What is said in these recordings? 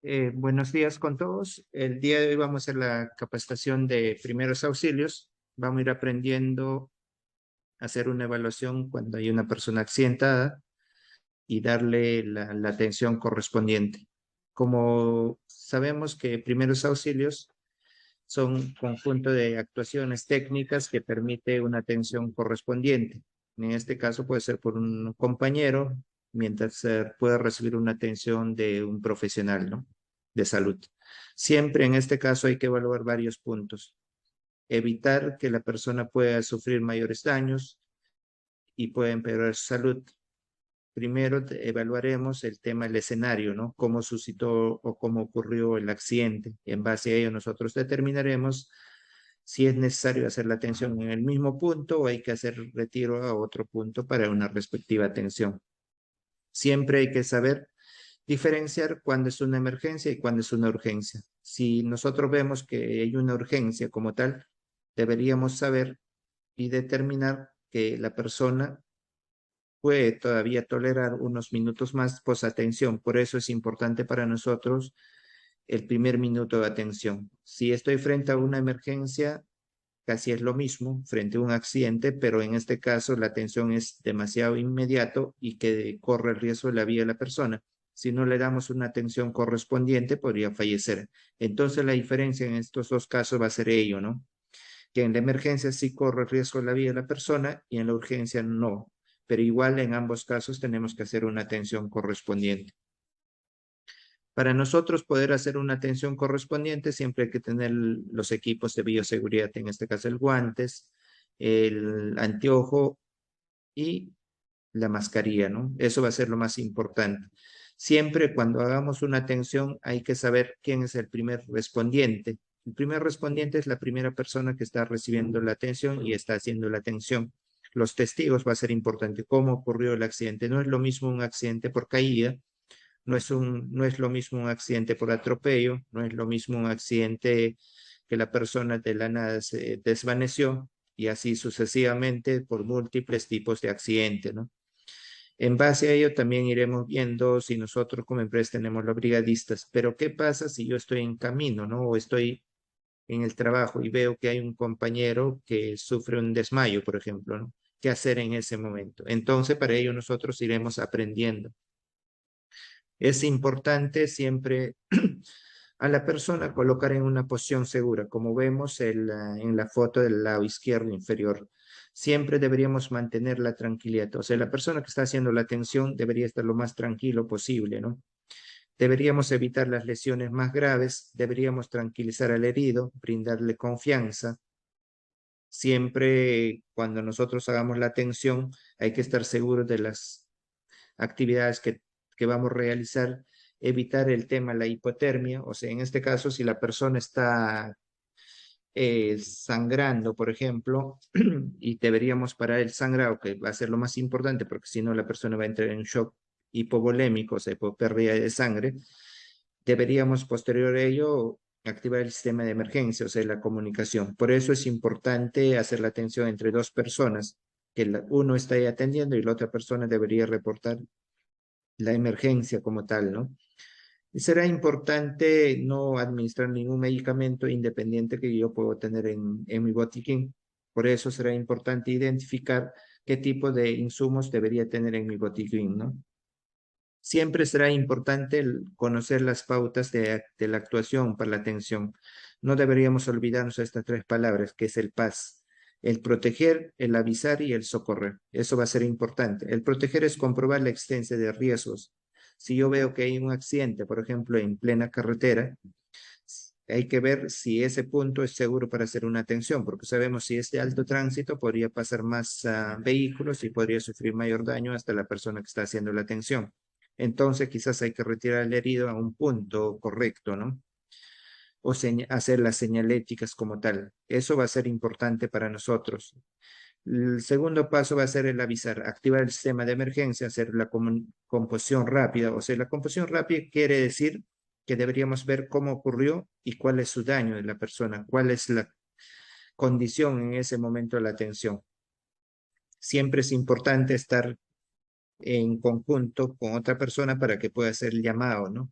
Buenos días con todos. El día de hoy vamos a hacer la capacitación de primeros auxilios. Vamos a ir aprendiendo a hacer una evaluación cuando hay una persona accidentada y darle la atención correspondiente. Como sabemos que primeros auxilios son un conjunto de actuaciones técnicas que permite una atención correspondiente. En este caso puede ser por un compañero, mientras pueda recibir una atención de un profesional, ¿no? De salud. Siempre en este caso hay que evaluar varios puntos. Evitar que la persona pueda sufrir mayores daños y pueda empeorar su salud. Primero evaluaremos el tema del escenario, ¿no? Cómo suscitó o cómo ocurrió el accidente. En base a ello nosotros determinaremos si es necesario hacer la atención en el mismo punto o hay que hacer retiro a otro punto para una respectiva atención. Siempre hay que saber diferenciar cuándo es una emergencia y cuándo es una urgencia. Si nosotros vemos que hay una urgencia como tal, deberíamos saber y determinar que la persona puede todavía tolerar unos minutos más posatención. Por eso es importante para nosotros el primer minuto de atención. Si estoy frente a una emergencia, casi es lo mismo frente a un accidente, pero en este caso la atención es demasiado inmediato y que corre el riesgo de la vida de la persona. Si no le damos una atención correspondiente, podría fallecer. Entonces la diferencia en estos dos casos va a ser ello, ¿no? Que en la emergencia sí corre el riesgo de la vida de la persona y en la urgencia no. Pero igual en ambos casos tenemos que hacer una atención correspondiente. Para nosotros poder hacer una atención correspondiente, siempre hay que tener los equipos de bioseguridad, en este caso el guantes, el anteojo y la mascarilla, ¿no? Eso va a ser lo más importante. Siempre cuando hagamos una atención hay que saber quién es el primer respondiente. El primer respondiente es la primera persona que está recibiendo la atención y está haciendo la atención. Los testigos va a ser importante. ¿Cómo ocurrió el accidente? No es lo mismo un accidente por caída, no es lo mismo un accidente por atropello, no es lo mismo un accidente que la persona de la nada se desvaneció y así sucesivamente por múltiples tipos de accidentes, ¿no? En base a ello también iremos viendo si nosotros como empresa tenemos los brigadistas, pero ¿qué pasa si yo estoy en camino, ¿no? O estoy en el trabajo y veo que hay un compañero que sufre un desmayo, por ejemplo, ¿no? ¿Qué hacer en ese momento? Entonces, para ello nosotros iremos aprendiendo. Es importante siempre a la persona colocar en una posición segura, como vemos en la foto del lado izquierdo inferior. Siempre deberíamos mantener la tranquilidad. O sea, la persona que está haciendo la atención debería estar lo más tranquilo posible, ¿no? Deberíamos evitar las lesiones más graves, deberíamos tranquilizar al herido, brindarle confianza. Siempre cuando nosotros hagamos la atención hay que estar seguros de las actividades que vamos a realizar, evitar el tema de la hipotermia, o sea, en este caso, si la persona está sangrando, por ejemplo, y deberíamos parar el sangrado, que va a ser lo más importante, porque si no la persona va a entrar en shock hipovolémico, o sea, pérdida de sangre, deberíamos posterior a ello activar el sistema de emergencia, o sea, la comunicación. Por eso es importante hacer la atención entre dos personas, que uno está ahí atendiendo y la otra persona debería reportar la emergencia como tal, ¿no? Y será importante no administrar ningún medicamento independiente que yo puedo tener en mi botiquín. Por eso será importante identificar qué tipo de insumos debería tener en mi botiquín, ¿no? Siempre será importante conocer las pautas de la actuación para la atención. No deberíamos olvidarnos de estas tres palabras, que es el paz, el proteger, el avisar y el socorrer. Eso va a ser importante. El proteger es comprobar la existencia de riesgos. Si yo veo que hay un accidente, por ejemplo, en plena carretera, hay que ver si ese punto es seguro para hacer una atención, porque sabemos si es de alto tránsito, podría pasar más vehículos y podría sufrir mayor daño hasta la persona que está haciendo la atención. Entonces, quizás hay que retirar al herido a un punto correcto, ¿no? O hacer las señaléticas como tal. Eso va a ser importante para nosotros. El segundo paso va a ser el avisar, activar el sistema de emergencia, hacer la composición rápida. O sea, la composición rápida quiere decir que deberíamos ver cómo ocurrió y cuál es su daño de la persona, cuál es la condición en ese momento de la atención. Siempre es importante estar en conjunto con otra persona para que pueda hacer el llamado, ¿no?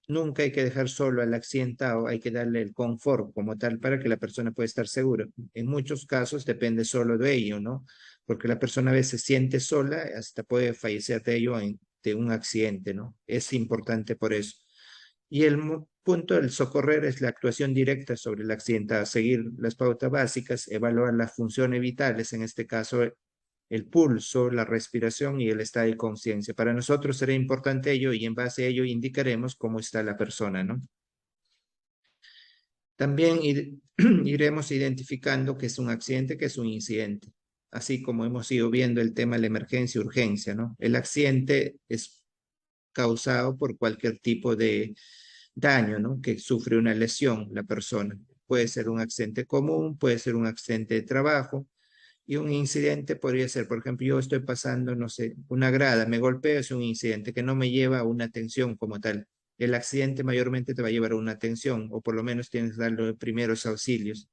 Nunca hay que dejar solo al accidentado, hay que darle el confort como tal para que la persona pueda estar segura. En muchos casos depende solo de ello, ¿no? Porque la persona a veces se siente sola, hasta puede fallecer de ello de un accidente, ¿no? Es importante por eso. Y el punto del socorrer es la actuación directa sobre el accidentado, seguir las pautas básicas, evaluar las funciones vitales, en este caso el pulso, la respiración y el estado de conciencia. Para nosotros será importante ello y en base a ello indicaremos cómo está la persona, ¿no? También iremos identificando qué es un accidente, qué es un incidente, así como hemos ido viendo el tema de la emergencia y urgencia, ¿no? El accidente es causado por cualquier tipo de daño, ¿no? Que sufre una lesión la persona. Puede ser un accidente común, puede ser un accidente de trabajo, y un incidente podría ser, por ejemplo, yo estoy pasando, no sé, una grada, me golpeo, es un incidente que no me lleva a una atención como tal. El accidente mayormente te va a llevar a una atención, o por lo menos tienes que dar los primeros auxilios.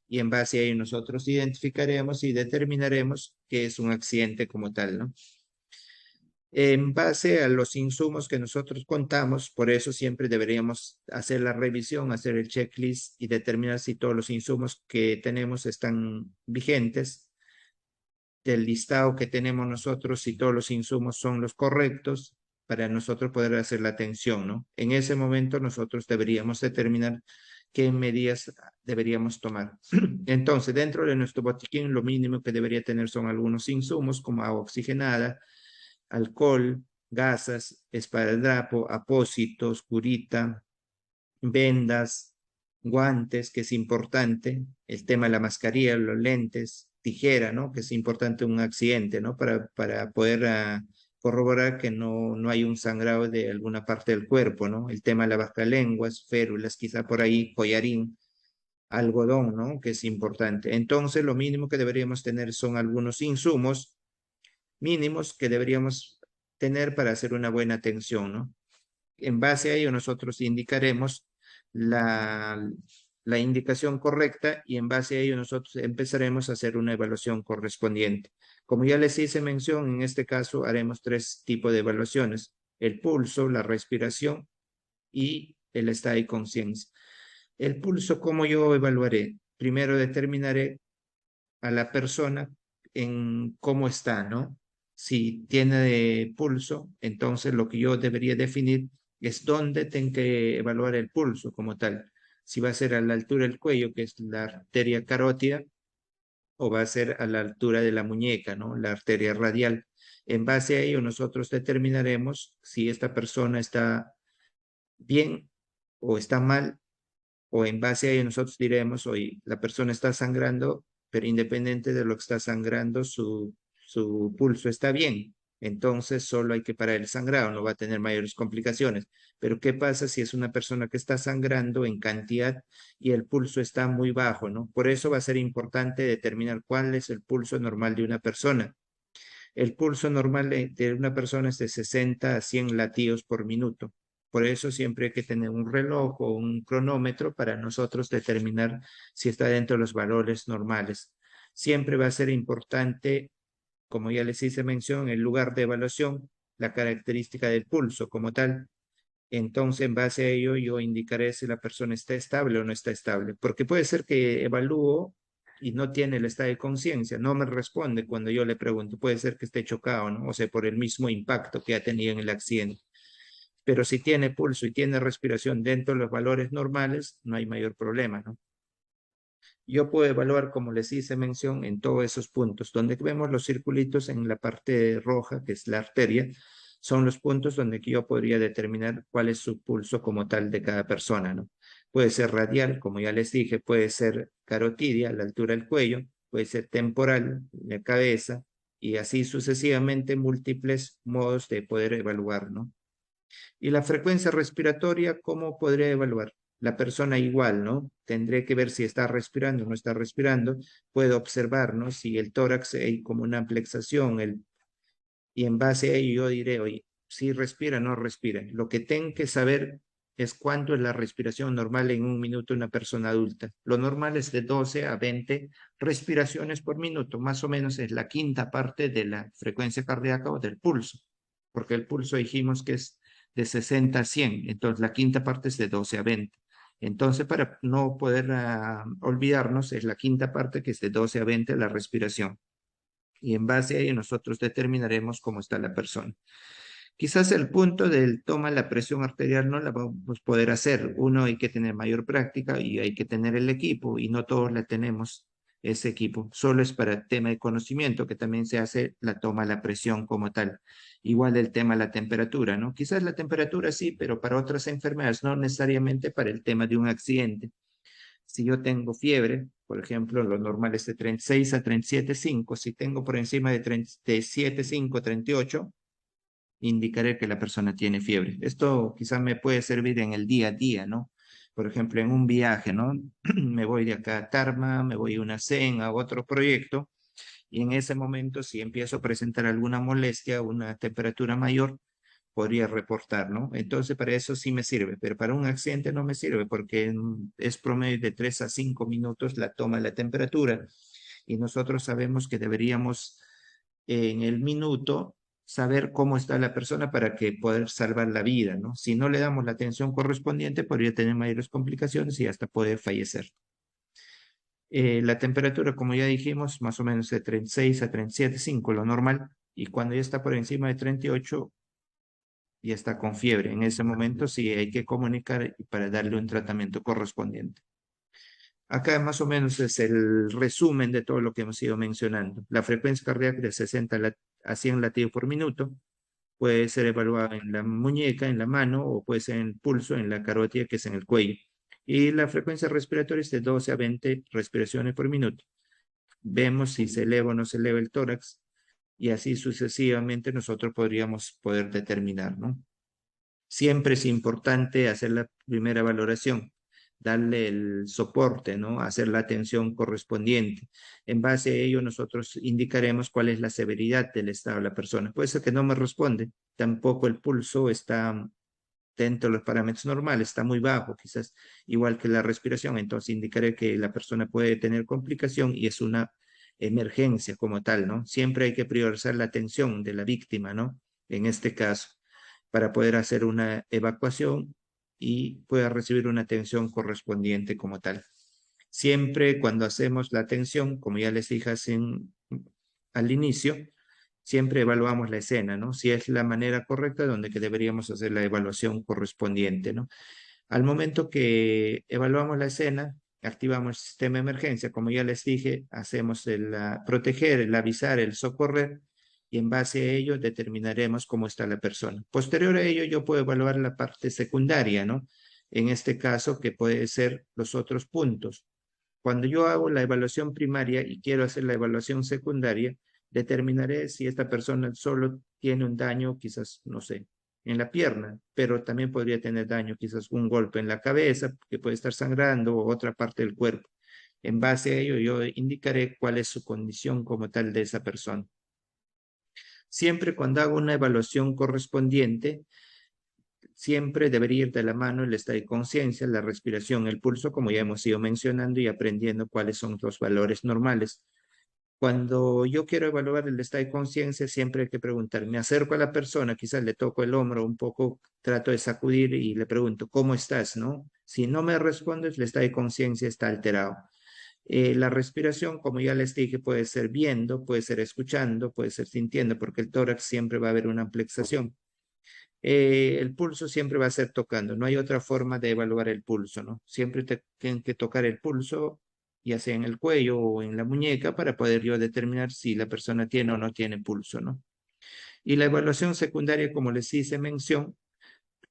Y en base a ello nosotros identificaremos y determinaremos qué es un accidente como tal, ¿no? En base a los insumos que nosotros contamos, por eso siempre deberíamos hacer la revisión, hacer el checklist y determinar si todos los insumos que tenemos están vigentes, del listado que tenemos nosotros, si todos los insumos son los correctos para nosotros poder hacer la atención, ¿no? En ese momento nosotros deberíamos determinar qué medidas deberíamos tomar. Entonces, dentro de nuestro botiquín, lo mínimo que debería tener son algunos insumos como agua oxigenada, alcohol, gasas, esparadrapo, apósitos, curita, vendas, guantes, que es importante, el tema de la mascarilla, los lentes, tijera, ¿no? Que es importante un accidente, ¿no? Para poder corroborar que no hay un sangrado de alguna parte del cuerpo, ¿no? El tema de la lenguas, férulas, quizá por ahí, collarín, algodón, ¿no? Que es importante. Entonces, lo mínimo que deberíamos tener son algunos insumos mínimos que deberíamos tener para hacer una buena atención, ¿no? En base a ello, nosotros indicaremos la, la indicación correcta y en base a ello nosotros empezaremos a hacer una evaluación correspondiente. Como ya les hice mención, en este caso haremos tres tipos de evaluaciones: el pulso, la respiración y el estado de conciencia. El pulso, ¿cómo yo evaluaré? Primero determinaré a la persona en cómo está, ¿no? Si tiene pulso, entonces lo que yo debería definir es dónde tengo que evaluar el pulso como tal. Si va a ser a la altura del cuello, que es la arteria carótida, o va a ser a la altura de la muñeca, ¿no? La arteria radial. En base a ello, nosotros determinaremos si esta persona está bien o está mal, o en base a ello nosotros diremos, hoy la persona está sangrando, pero independiente de lo que está sangrando, su pulso está bien. Entonces solo hay que parar el sangrado, no va a tener mayores complicaciones. Pero ¿qué pasa si es una persona que está sangrando en cantidad y el pulso está muy bajo, ¿no? Por eso va a ser importante determinar cuál es el pulso normal de una persona. El pulso normal de una persona es de 60 a 100 latidos por minuto. Por eso siempre hay que tener un reloj o un cronómetro para nosotros determinar si está dentro de los valores normales. Siempre va a ser importante, como ya les hice mención, el lugar de evaluación, la característica del pulso como tal. Entonces, en base a ello, yo indicaré si la persona está estable o no está estable, porque puede ser que evalúo y no tiene el estado de conciencia, no me responde cuando yo le pregunto, puede ser que esté chocado, ¿no? O sea, por el mismo impacto que ha tenido en el accidente. Pero si tiene pulso y tiene respiración dentro de los valores normales, no hay mayor problema, ¿no? Yo puedo evaluar, como les hice mención, en todos esos puntos. Donde vemos los circulitos en la parte roja, que es la arteria, son los puntos donde yo podría determinar cuál es su pulso como tal de cada persona, ¿no? Puede ser radial, como ya les dije, puede ser carotidia, a la altura del cuello, puede ser temporal, la cabeza, y así sucesivamente múltiples modos de poder evaluar, ¿no? Y la frecuencia respiratoria, ¿cómo podría evaluar? La persona igual, ¿no? Tendré que ver si está respirando o no está respirando. Puedo observar, ¿no? Si el tórax hay como una amplexación, y en base a ello yo diré, oye, si respira o no respira. Lo que tengo que saber es cuánto es la respiración normal en un minuto de una persona adulta. Lo normal es de 12 a 20 respiraciones por minuto, más o menos es la quinta parte de la frecuencia cardíaca o del pulso, porque el pulso dijimos que es de 60 a 100. Entonces, la quinta parte es de 12 a 20. Entonces, para no poder olvidarnos, es la quinta parte que es de 12 a 20 la respiración. Y en base a ello nosotros determinaremos cómo está la persona. Quizás el punto del toma la presión arterial no la vamos a poder hacer. Uno, hay que tener mayor práctica y hay que tener el equipo y no todos la tenemos ese equipo. Solo es para tema de conocimiento que también se hace la toma la presión como tal. Igual el tema la temperatura, ¿no? Quizás la temperatura sí, pero para otras enfermedades, no necesariamente para el tema de un accidente. Si yo tengo fiebre, por ejemplo, lo normal es de 36 a 37,5. Si tengo por encima de 37,5, 38, indicaré que la persona tiene fiebre. Esto quizás me puede servir en el día a día, ¿no? Por ejemplo, en un viaje, ¿no? Me voy de acá a Tarma, me voy a una cena, a otro proyecto, y en ese momento, si empiezo a presentar alguna molestia, una temperatura mayor, podría reportar, ¿no? Entonces, para eso sí me sirve, pero para un accidente no me sirve porque es promedio de 3 a 5 minutos la toma de la temperatura y nosotros sabemos que deberíamos en el minuto saber cómo está la persona para que poder salvar la vida, ¿no? Si no le damos la atención correspondiente, podría tener mayores complicaciones y hasta poder fallecer. La temperatura, como ya dijimos, más o menos de 36 a 37,5, lo normal, y cuando ya está por encima de 38, y está con fiebre. En ese momento sí hay que comunicar para darle un tratamiento correspondiente. Acá más o menos es el resumen de todo lo que hemos ido mencionando. La frecuencia cardíaca de 60 a 100 latidos por minuto puede ser evaluada en la muñeca, en la mano, o puede ser en el pulso, en la carótida, que es en el cuello. Y la frecuencia respiratoria es de 12 a 20 respiraciones por minuto. Vemos si se eleva o no se eleva el tórax y así sucesivamente nosotros podríamos poder determinar, ¿no? Siempre es importante hacer la primera valoración, darle el soporte, ¿no? Hacer la atención correspondiente. En base a ello, nosotros indicaremos cuál es la severidad del estado de la persona. Puede ser que no me responde, tampoco el pulso está dentro de los parámetros normales, está muy bajo, quizás igual que la respiración, entonces indicaré que la persona puede tener complicación y es una emergencia como tal, ¿no? Siempre hay que priorizar la atención de la víctima, ¿no? En este caso para poder hacer una evacuación y pueda recibir una atención correspondiente como tal. Siempre cuando hacemos la atención, como ya les dije al inicio, siempre evaluamos la escena, ¿no? Si es la manera correcta donde que deberíamos hacer la evaluación correspondiente, ¿no? Al momento que evaluamos la escena, activamos el sistema de emergencia, como ya les dije, hacemos el proteger, el avisar, el socorrer, y en base a ello determinaremos cómo está la persona. Posterior a ello, yo puedo evaluar la parte secundaria, ¿no? En este caso, que puede ser los otros puntos. Cuando yo hago la evaluación primaria y quiero hacer la evaluación secundaria, determinaré si esta persona solo tiene un daño, quizás, no sé, en la pierna, pero también podría tener daño, quizás un golpe en la cabeza, que puede estar sangrando, o otra parte del cuerpo. En base a ello, yo indicaré cuál es su condición como tal de esa persona. Siempre cuando hago una evaluación correspondiente, siempre debería ir de la mano el estado de conciencia, la respiración, el pulso, como ya hemos ido mencionando y aprendiendo cuáles son los valores normales. Cuando yo quiero evaluar el estado de conciencia, siempre hay que preguntar, me acerco a la persona, quizás le toco el hombro un poco, trato de sacudir y le pregunto, ¿cómo estás? ¿No? Si no me respondes, el estado de conciencia está alterado. La respiración, como ya les dije, puede ser viendo, puede ser escuchando, puede ser sintiendo, porque el tórax siempre va a haber una amplexación. El pulso siempre va a ser tocando, no hay otra forma de evaluar el pulso, ¿no? Siempre tienen que tocar el pulso, ya sea en el cuello o en la muñeca, para poder yo determinar si la persona tiene o no tiene pulso, ¿no? Y la evaluación secundaria, como les hice mención,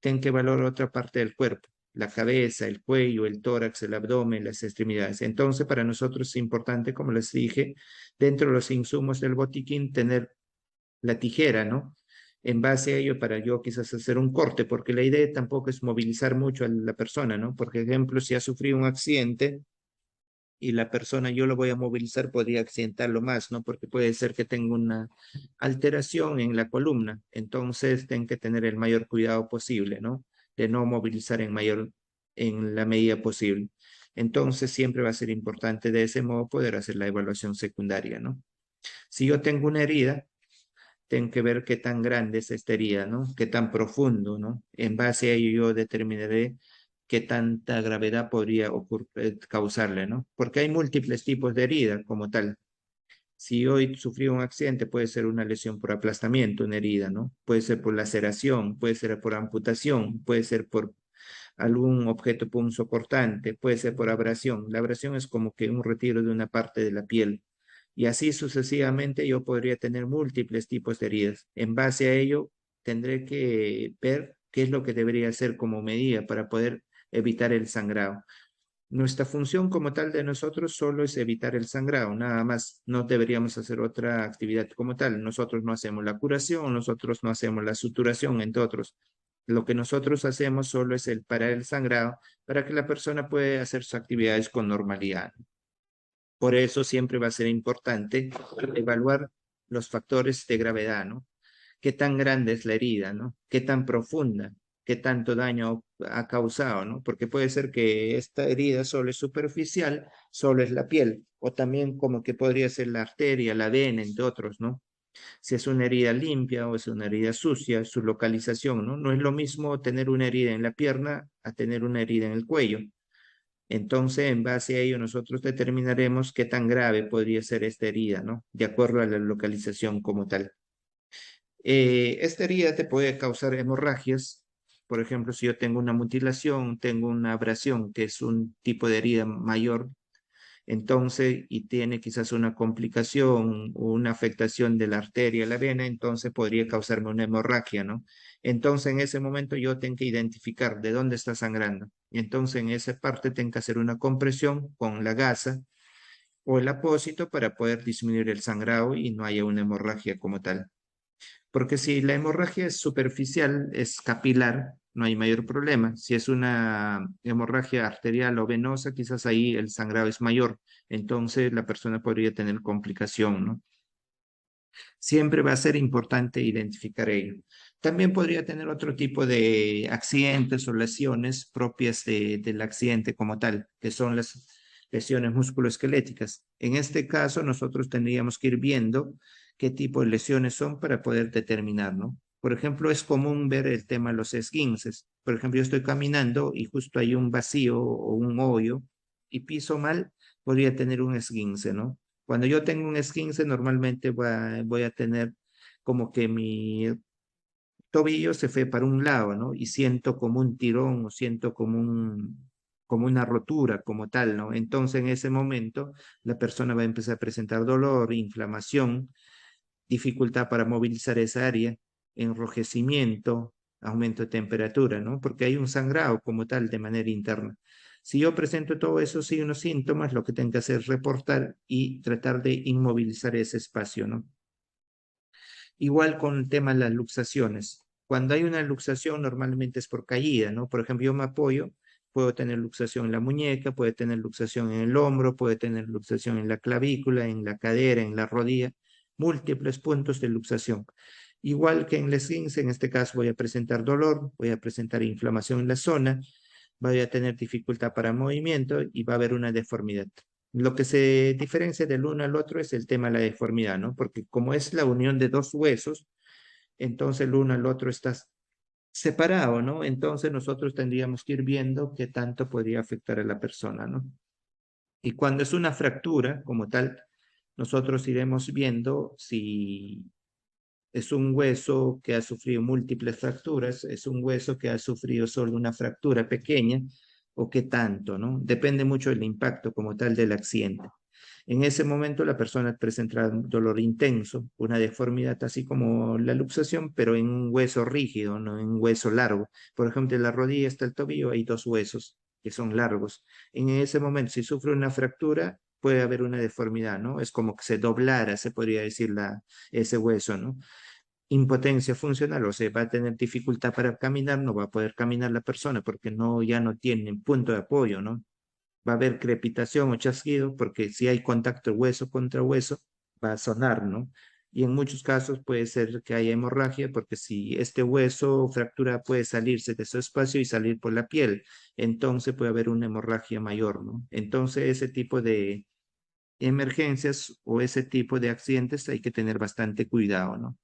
tienen que evaluar otra parte del cuerpo, la cabeza, el cuello, el tórax, el abdomen, las extremidades. Entonces, para nosotros es importante, como les dije, dentro de los insumos del botiquín, tener la tijera, ¿no? En base a ello, para yo quizás hacer un corte, porque la idea tampoco es movilizar mucho a la persona, ¿no? Por ejemplo, si ha sufrido un accidente y la persona yo lo voy a movilizar, podría accidentarlo más, ¿no? Porque puede ser que tenga una alteración en la columna, entonces ten que tener el mayor cuidado posible, ¿no? De no movilizar en la medida posible. Entonces siempre va a ser importante de ese modo poder hacer la evaluación secundaria, ¿no? Si yo tengo una herida, tengo que ver qué tan grande es esta herida, ¿no? Qué tan profundo, ¿no? En base a ello yo determinaré qué tanta gravedad podría causarle, ¿no? Porque hay múltiples tipos de herida como tal. Si hoy sufrí un accidente, puede ser una lesión por aplastamiento, una herida, ¿no? Puede ser por laceración, puede ser por amputación, puede ser por algún objeto punzocortante, puede ser por abrasión. La abrasión es como que un retiro de una parte de la piel. Y así sucesivamente yo podría tener múltiples tipos de heridas. En base a ello, tendré que ver qué es lo que debería hacer como medida para poder evitar el sangrado. Nuestra función como tal de nosotros solo es evitar el sangrado, nada más. No deberíamos hacer otra actividad como tal. Nosotros no hacemos la curación, nosotros no hacemos la suturación, entre otros. Lo que nosotros hacemos solo es el parar el sangrado para que la persona pueda hacer sus actividades con normalidad. Por eso siempre va a ser importante evaluar los factores de gravedad, ¿no? Qué tan grande es la herida, ¿no? Qué tan profunda, qué tanto daño ha causado, ¿no? Porque puede ser que esta herida solo es superficial, solo es la piel, o también como que podría ser la arteria, la vena, entre otros, ¿no? Si es una herida limpia o es una herida sucia, su localización, ¿no? No es lo mismo tener una herida en la pierna a tener una herida en el cuello. Entonces, en base a ello, nosotros determinaremos qué tan grave podría ser esta herida, ¿no? De acuerdo a la localización como tal. Esta herida te puede causar hemorragias. Por ejemplo, si yo tengo una mutilación, tengo una abrasión, que es un tipo de herida mayor, entonces, y tiene quizás una complicación o una afectación de la arteria, la vena, entonces podría causarme una hemorragia, ¿no? Entonces, en ese momento yo tengo que identificar de dónde está sangrando. Y entonces, en esa parte tengo que hacer una compresión con la gasa o el apósito para poder disminuir el sangrado y no haya una hemorragia como tal. Porque si la hemorragia es superficial, es capilar, no hay mayor problema. Si es una hemorragia arterial o venosa, quizás ahí el sangrado es mayor. Entonces la persona podría tener complicación, ¿no? Siempre va a ser importante identificar ello. También podría tener otro tipo de accidentes o lesiones propias del accidente como tal, que son las lesiones musculoesqueléticas. En este caso, nosotros tendríamos que ir viendo qué tipo de lesiones son para poder determinar, ¿no? Por ejemplo, es común ver el tema de los esguinces. Por ejemplo, yo estoy caminando y justo hay un vacío o un hoyo y piso mal, podría tener un esguince, ¿no? Cuando yo tengo un esguince, normalmente voy a tener como que mi tobillo se fue para un lado, ¿no? Y siento como un tirón o siento como una rotura como tal, ¿no? Entonces en ese momento la persona va a empezar a presentar dolor, inflamación, dificultad para movilizar esa área, enrojecimiento, aumento de temperatura, ¿no? Porque hay un sangrado como tal de manera interna. Si yo presento todos esos signos, síntomas, lo que tengo que hacer es reportar y tratar de inmovilizar ese espacio, ¿no? Igual con el tema de las luxaciones. Cuando hay una luxación, normalmente es por caída, ¿no? Por ejemplo, yo me apoyo, puedo tener luxación en la muñeca, puede tener luxación en el hombro, puede tener luxación en la clavícula, en la cadera, en la rodilla, múltiples puntos de luxación. Igual que en la esguince, en este caso voy a presentar dolor, voy a presentar inflamación en la zona, voy a tener dificultad para movimiento y va a haber una deformidad. Lo que se diferencia del uno al otro es el tema de la deformidad, ¿no? Porque como es la unión de dos huesos, entonces el uno al otro está separado, ¿no? Entonces nosotros tendríamos que ir viendo qué tanto podría afectar a la persona, ¿no? Y cuando es una fractura como tal, nosotros iremos viendo si es un hueso que ha sufrido múltiples fracturas, es un hueso que ha sufrido solo una fractura pequeña o qué tanto, ¿no? Depende mucho del impacto como tal del accidente. En ese momento la persona presentará un dolor intenso, una deformidad así como la luxación, pero en un hueso rígido, no en un hueso largo. Por ejemplo, en la rodilla hasta el tobillo hay dos huesos que son largos. En ese momento, si sufre una fractura, puede haber una deformidad, ¿no? Es como que se doblara, se podría decir, ese hueso, ¿no? Impotencia funcional, o sea, va a tener dificultad para caminar, no va a poder caminar la persona porque no, ya no tiene punto de apoyo, ¿no? Va a haber crepitación o chasquido, porque si hay contacto hueso contra hueso, va a sonar, ¿no? Y en muchos casos puede ser que haya hemorragia, porque si este hueso o fractura puede salirse de su espacio y salir por la piel, entonces puede haber una hemorragia mayor, ¿no? Entonces ese tipo de emergencias o ese tipo de accidentes hay que tener bastante cuidado, ¿no?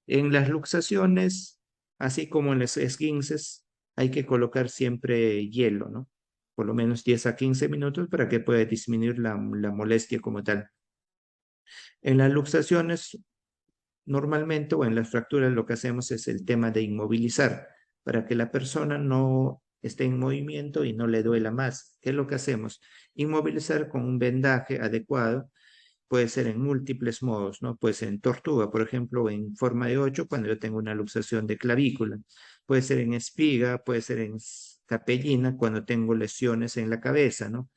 En las luxaciones, así como en los esguinces, hay que colocar siempre hielo, ¿no? Por lo menos 10 a 15 minutos para que pueda disminuir la molestia como tal. En las luxaciones, normalmente, o en las fracturas, lo que hacemos es el tema de inmovilizar para que la persona no esté en movimiento y no le duela más. ¿Qué es lo que hacemos? Inmovilizar con un vendaje adecuado. Puede ser en múltiples modos, ¿no? Puede ser en tortuga, por ejemplo, en forma de 8 cuando yo tengo una luxación de clavícula. Puede ser en espiga, puede ser en capellina cuando tengo lesiones en la cabeza, ¿no?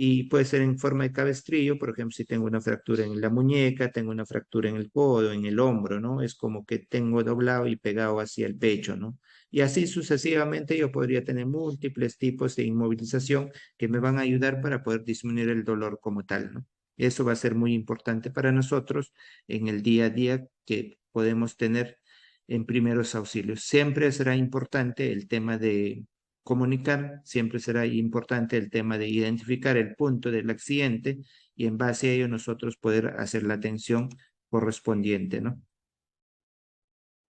Y puede ser en forma de cabestrillo, por ejemplo, si tengo una fractura en la muñeca, tengo una fractura en el codo, en el hombro, ¿no? Es como que tengo doblado y pegado hacia el pecho, ¿no? Y así sucesivamente yo podría tener múltiples tipos de inmovilización que me van a ayudar para poder disminuir el dolor como tal, ¿no? Eso va a ser muy importante para nosotros en el día a día que podemos tener en primeros auxilios. Siempre será importante el tema de comunicar, siempre será importante el tema de identificar el punto del accidente y en base a ello nosotros poder hacer la atención correspondiente, ¿no?